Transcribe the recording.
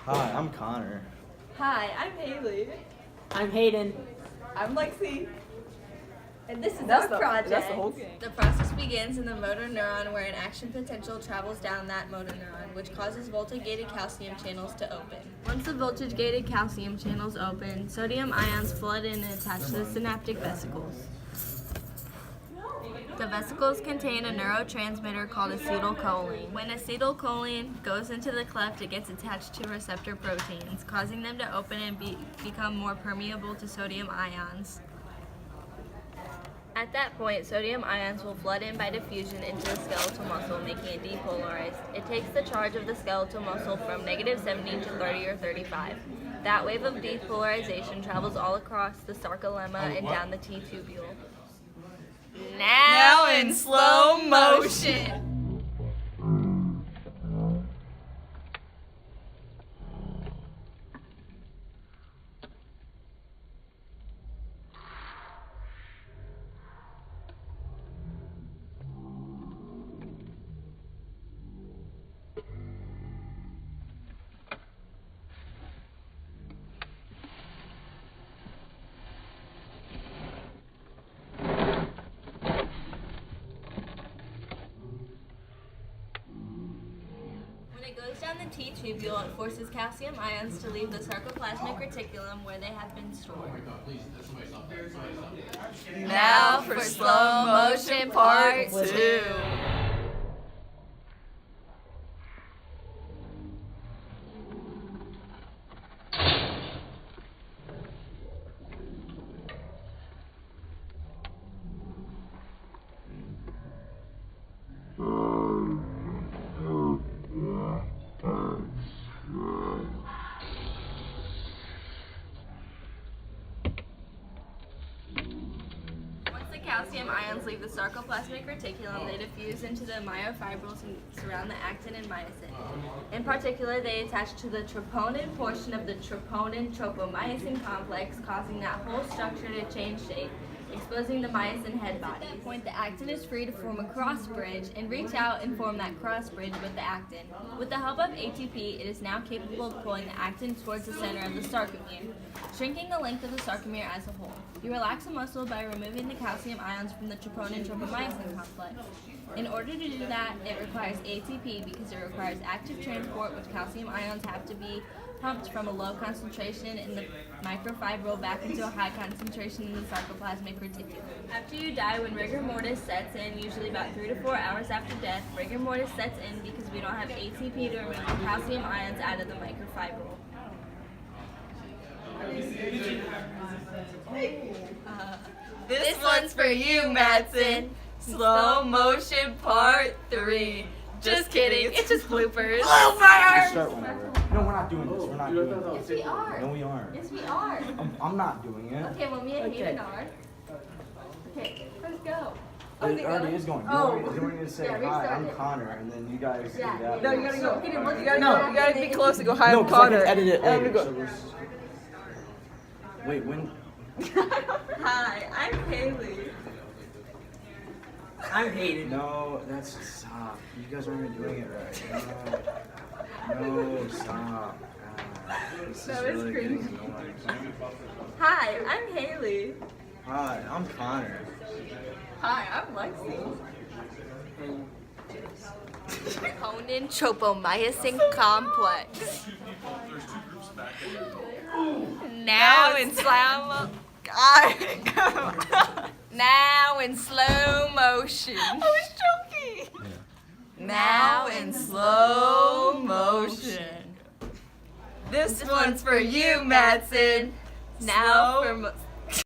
Hi, I'm Connor. Hi, I'm Haley. I'm Hayden. I'm Lexi. And this is That's our project. That's the whole game. The process begins in the motor neuron where an action potential travels down that motor neuron, which causes voltage-gated calcium channels to open. Once the voltage-gated calcium channels open, sodium ions flood in and attach to the synaptic vesicles. The vesicles contain a neurotransmitter called acetylcholine. When acetylcholine goes into the cleft, it gets attached to receptor proteins, causing them to open and become more permeable to sodium ions. At that point, sodium ions will flood in by diffusion into the skeletal muscle, making it depolarized. It takes the charge of the skeletal muscle from -70 to 30 or 35. That wave of depolarization travels all across the sarcolemma and down the T-tubule. Now in slow motion! When it goes down the T-tubule, it forces calcium ions to leave the sarcoplasmic reticulum where they have been stored. Now for slow motion part 2. Once the calcium ions leave the sarcoplasmic reticulum, they diffuse into the myofibrils and surround the actin and myosin. In particular, they attach to the troponin portion of the troponin-tropomyosin complex, causing that whole structure to change shape, exposing the myosin head body. At that point, the actin is free to form a cross bridge and reach out and form that cross bridge with the actin. With the help of ATP, it is now capable of pulling the actin towards the center of the sarcomere, shrinking the length of the sarcomere as a whole. You relax a muscle by removing the calcium ions from the troponin-tropomyosin complex. In order to do that, it requires ATP because it requires active transport, which calcium ions have to be pumped from a low concentration in the microfibril back into a high concentration in the sarcoplasmic reticulum. After you die, when rigor mortis sets in, usually about 3 to 4 hours after death, rigor mortis sets in because we don't have ATP to remove the calcium ions out of the microfibril. This one's for you, Madsen. Slow motion part 3. Just kidding, it's just bloopers. Just start whenever. No, we're not doing this. We're not doing this. Yes, we are. No, we aren't. Yes, we are. I'm not doing it. Okay, well, me and Hayden are. Okay, let's go. It already is going. You want me to say, Yeah, hi, restart I'm it. Connor, and then you guys do Yeah. that. No, you gotta go. Hayden, look, You gotta be close to go. Hi, No, I'm 'cause I can Connor. edit it And later. go. So this... Wait, when? Hi, I'm Haley. I'm Hayden. No, that's stop. You guys aren't even doing it right. No, stop. This That is was really cringy. getting annoying. Hi, I'm Haley. Hi, I'm Connor. Hi, I'm Lexi. Troponin tropomyosin complex. Now in slow Now in slow motion. I was choking. Now in slow motion. This one's for you, Madsen. Now for